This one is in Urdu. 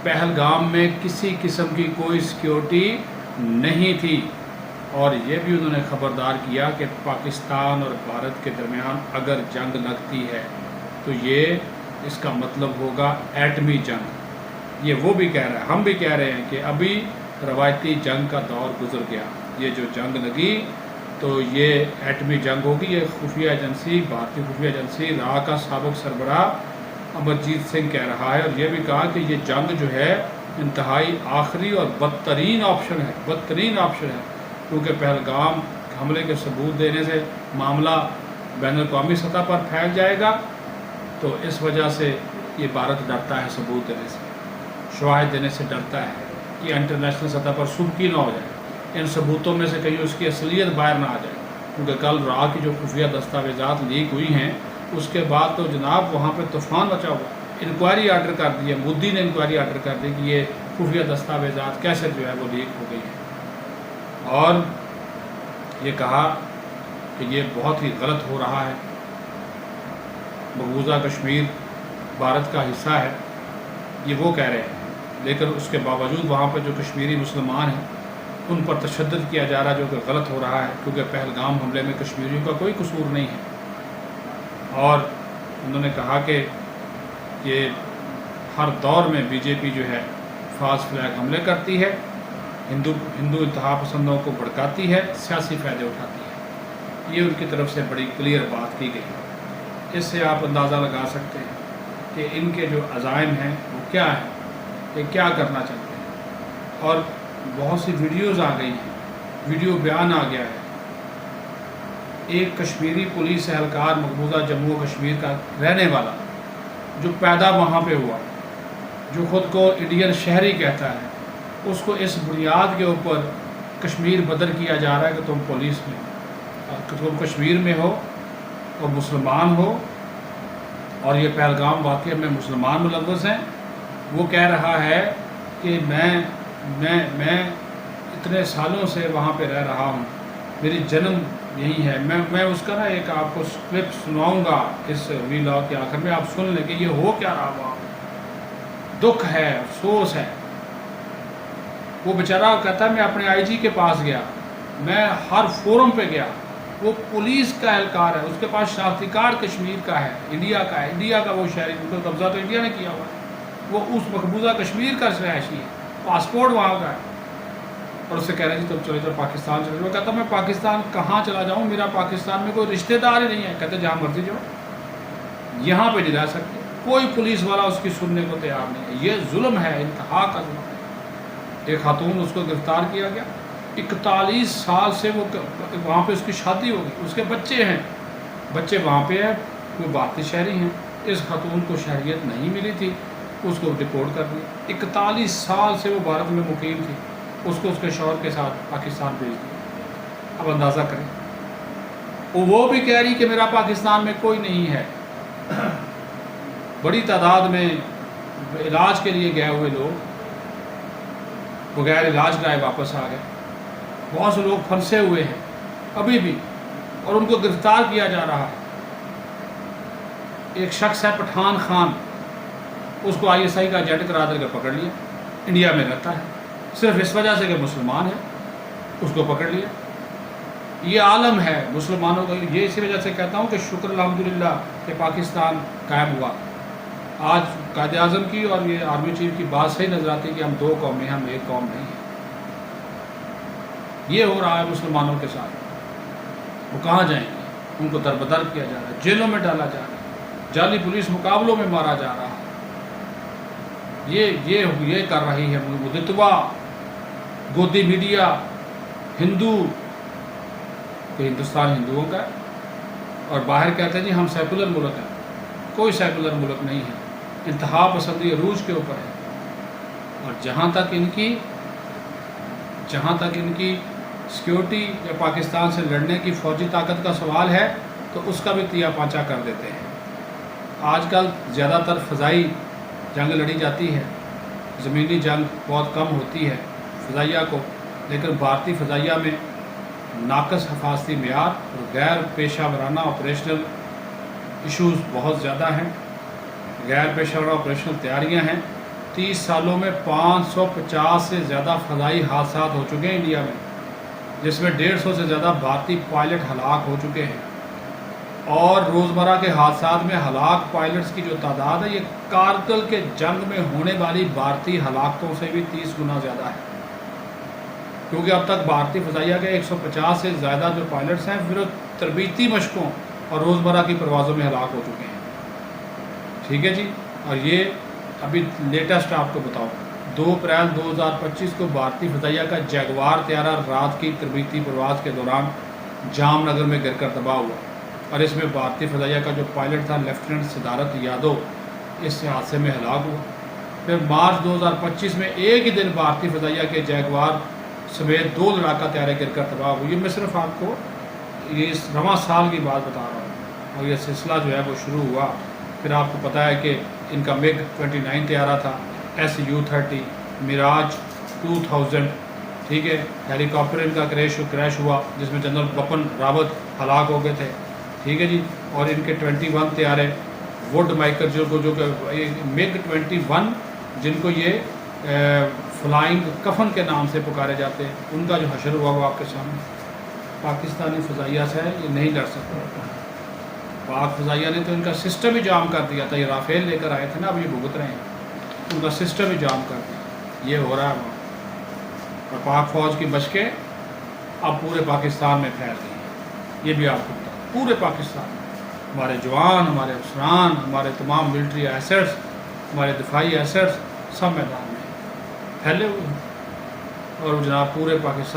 پہلگام میں کسی قسم کی کوئی سیکیورٹی نہیں تھی، اور یہ بھی انہوں نے خبردار کیا کہ پاکستان اور بھارت کے درمیان اگر جنگ لگتی ہے تو یہ اس کا مطلب ہوگا ایٹمی جنگ۔ یہ وہ بھی کہہ رہا ہے، ہم بھی کہہ رہے ہیں کہ ابھی روایتی جنگ کا دور گزر گیا، یہ جو جنگ لگی تو یہ ایٹمی جنگ ہوگی۔ یہ خفیہ ایجنسی، بھارتی خفیہ ایجنسی را کا سابق سربراہ امرجیت سنگھ کہہ رہا ہے، اور یہ بھی کہا کہ یہ جنگ جو ہے انتہائی آخری اور بدترین آپشن ہے، کیونکہ پہلگام حملے کے ثبوت دینے سے معاملہ بین الاقوامی سطح پر پھیل جائے گا، تو اس وجہ سے یہ بھارت ڈرتا ہے ثبوت دینے سے، شواہد دینے سے ڈرتا ہے کہ انٹرنیشنل سطح پر سرخی نہ ہو جائے، ان ثبوتوں میں سے کہیں اس کی اصلیت باہر نہ آ جائے، کیونکہ کل را کی جو خفیہ دستاویزات لیک ہوئی ہیں اس کے بعد تو جناب وہاں پہ طوفان مچا ہوا، انکوائری آرڈر کر دی ہے، مودی نے انکوائری آرڈر کر دی کہ یہ خفیہ دستاویزات کیسے جو ہے وہ لیک ہو گئی ہیں، اور یہ کہا کہ یہ بہت ہی غلط ہو رہا ہے، مقبوضہ کشمیر بھارت کا حصہ ہے، یہ وہ کہہ رہے ہیں، لیکن اس کے باوجود وہاں پہ جو کشمیری مسلمان ہیں ان پر تشدد کیا جا رہا ہے، جو کہ غلط ہو رہا ہے، کیونکہ پہلگام حملے میں کشمیریوں کا کوئی قصور نہیں ہے۔ اور انہوں نے کہا کہ یہ ہر دور میں بی جے پی جو ہے فالس فلیگ حملے کرتی ہے، ہندو انتہا پسندوں کو بھڑکاتی ہے، سیاسی فائدے اٹھاتی ہے، یہ ان کی طرف سے بڑی کلیئر بات کی گئی۔ اس سے آپ اندازہ لگا سکتے ہیں کہ ان کے جو عزائم ہیں وہ کیا ہیں، کہ کیا کرنا چاہتے ہیں، اور بہت سی ویڈیوز آ گئی ہیں، ویڈیو بیان آ گیا ہے۔ ایک کشمیری پولیس اہلکار مقبوضہ جموں و کشمیر کا رہنے والا جو پیدا وہاں پہ ہوا، جو خود کو انڈین شہری کہتا ہے، اس کو اس بنیاد کے اوپر کشمیر بدر کیا جا رہا ہے کہ تم پولیس میں کہ تم کشمیر میں ہو اور مسلمان ہو، اور یہ پہلگام واقعے میں مسلمان ملوث ہیں۔ وہ کہہ رہا ہے کہ میں اتنے سالوں سے وہاں پہ رہ رہا ہوں، میری جنم یہی ہے۔ میں اس کا نا ایک آپ کو کلپ سناؤں گا اس ویلاگ کے آخر میں، آپ سن لیں کہ یہ ہو کیا رہا وہاں، دکھ ہے، افسوس ہے۔ وہ بیچارہ کہتا ہے میں اپنے آئی جی کے پاس گیا، میں ہر فورم پہ گیا، وہ پولیس کا اہلکار ہے، اس کے پاس شناختی کارڈ کشمیر کا ہے، انڈیا کا ہے، انڈیا کا وہ شہری، ان کو قبضہ تو انڈیا نے کیا ہوا ہے، وہ اس مقبوضہ کشمیر کا رہائشی ہے، پاسپورٹ وہاں کا ہے، اور اس سے کہہ رہے ہیں جی تم چلے جاؤ پاکستان چلے جاؤ۔ کہتا میں پاکستان کہاں چلا جاؤں، میرا پاکستان میں کوئی رشتہ دار ہی نہیں ہے۔ کہتے جہاں مرضی جاؤ، یہاں پہ نہیں رہ سکتے، کوئی پولیس والا اس کی سننے کو تیار نہیں ہے، یہ ظلم ہے، انتہا کا ظلم ہے۔ ایک خاتون اس کو گرفتار کیا گیا، 41 سال سے وہ وہاں پہ اس کی شادی ہو گئی، اس کے بچے ہیں، بچے وہاں پہ ہیں، وہ بھارتی شہری ہیں، اس خاتون کو شہریت نہیں ملی تھی، اس کو ڈپورٹ کر دیا۔ 41 سال سے وہ بھارت میں مقیم تھی، اس کو اس کے شوہر کے ساتھ پاکستان بھیج دیا۔ اب اندازہ کریں، وہ بھی کہہ رہی کہ میرا پاکستان میں کوئی نہیں ہے۔ بڑی تعداد میں علاج کے لیے گئے ہوئے لوگ بغیر علاج کرائے واپس آ گئے، بہت سے لوگ پھنسے ہوئے ہیں ابھی بھی، اور ان کو گرفتار کیا جا رہا ہے۔ ایک شخص ہے پٹھان خان، اس کو ISI کا ایجنٹ قرار دے کر پکڑ لیا، انڈیا میں رہتا ہے، صرف اس وجہ سے کہ مسلمان ہے، اس کو پکڑ لیا۔ یہ عالم ہے مسلمانوں کا، یہ اسی وجہ سے کہتا ہوں کہ شکر الحمدللہ کہ پاکستان قائم ہوا۔ آج قائد اعظم کی اور یہ آرمی چیف کی بات صحیح نظر آتی ہے کہ ہم دو قومیں ہیں، ہم ایک قوم نہیں ہیں۔ یہ ہو رہا ہے مسلمانوں کے ساتھ، وہ کہاں جائیں گے؟ ان کو دربدر کیا جا رہا ہے، جیلوں میں ڈالا جا رہا ہے، جعلی پولیس مقابلوں میں مارا جا رہا ہے۔ یہ کر رہی ہے مدتوا گودی میڈیا، ہندو کہ ہندوستان ہندوؤں کا ہے، اور باہر کہتے ہیں جی ہم سیکولر ملک ہیں۔ کوئی سیکولر ملک نہیں ہے، انتہا پسندی عروج کے اوپر ہے، اور جہاں تک ان کی سیکیورٹی یا پاکستان سے لڑنے کی فوجی طاقت کا سوال ہے تو اس کا بھی تیا پانچا کر دیتے ہیں۔ آج کل زیادہ تر فضائی جنگ لڑی جاتی ہے، زمینی جنگ بہت کم ہوتی ہے فضائیہ کو، لیکن بھارتی فضائیہ میں ناقص حفاظتی معیار اور غیر پیشہ ورانہ آپریشنل ایشوز بہت زیادہ ہیں، غیر پیشہ ورانہ آپریشنل تیاریاں ہیں، 30 سالوں میں 550 سے زیادہ فضائی حادثات ہو چکے ہیں انڈیا میں، جس میں 150 سے زیادہ بھارتی پائلٹ ہلاک ہو چکے ہیں، اور روزمرہ کے حادثات میں ہلاک پائلٹس کی جو تعداد ہے یہ کارگل کے جنگ میں ہونے والی بھارتی ہلاکتوں سے بھی 30 گنا زیادہ ہے، کیونکہ اب تک بھارتی فضائیہ کے 150 سے زیادہ جو پائلٹس ہیں پھر تربیتی مشقوں اور روزمرہ کی پروازوں میں ہلاک ہو چکے ہیں۔ ٹھیک ہے جی، اور یہ ابھی لیٹسٹ آپ کو بتاؤ، 2 اپریل 2025 کو بھارتی فضائیہ کا جیگوار طیارہ رات کی تربیتی پرواز کے دوران جام نگر میں گر کر تباہ ہوا، اور اس میں بھارتی فضائیہ کا جو پائلٹ تھا لیفٹیننٹ صدارت یادو اس حادثے میں ہلاک ہوا۔ پھر مارچ 2025 میں ایک ہی دن بھارتی فضائیہ کے جیگوار سمیت 2 لڑاکا طیارے گر کر تباہ ہوئے۔ یہ میں صرف آپ کو یہ اس رواں سال کی بات بتا رہا ہوں، اور یہ سلسلہ جو ہے وہ شروع ہوا۔ پھر آپ کو پتہ ہے کہ ان کا MiG 29 طیارہ تھا، SU-30 میراج 2000، ٹھیک ہے، ہیلی کاپٹر ان کا کریش ہوا جس میں جنرل بپن راوت ہلاک ہو گئے تھے، ٹھیک ہے جی، اور ان کے 21 طیارے وڈ مائکر جو کہ MiG 21 جن کو یہ فلائنگ کفن کے نام سے پکارے جاتے ہیں، ان کا جو حشر ہوا وہ آپ کے سامنے۔ پاکستانی فضائیہ سے یہ نہیں ڈر سکتا، پاک فضائیہ نے تو ان کا سسٹم ہی جام کر دیا تھا، یہ رافیل لے کر آئے تھے نا، اب یہ بھگت رہے ہیں، ان کا سسٹم ہی جام کر دیا، یہ ہو رہا ہے وہاں، اور پاک فوج کی مشقیں اب پورے پاکستان میں پھیل گئی ہیں، یہ بھی آپ کو بتا پورے پاکستان میں ہمارے جوان، ہمارے افسران، ہمارے تمام ملٹری ایسٹس، ہمارے دفاعی ایسٹس سب میدان میں پھیلے ہوئے ہیں، اور جناب پورے پاکستان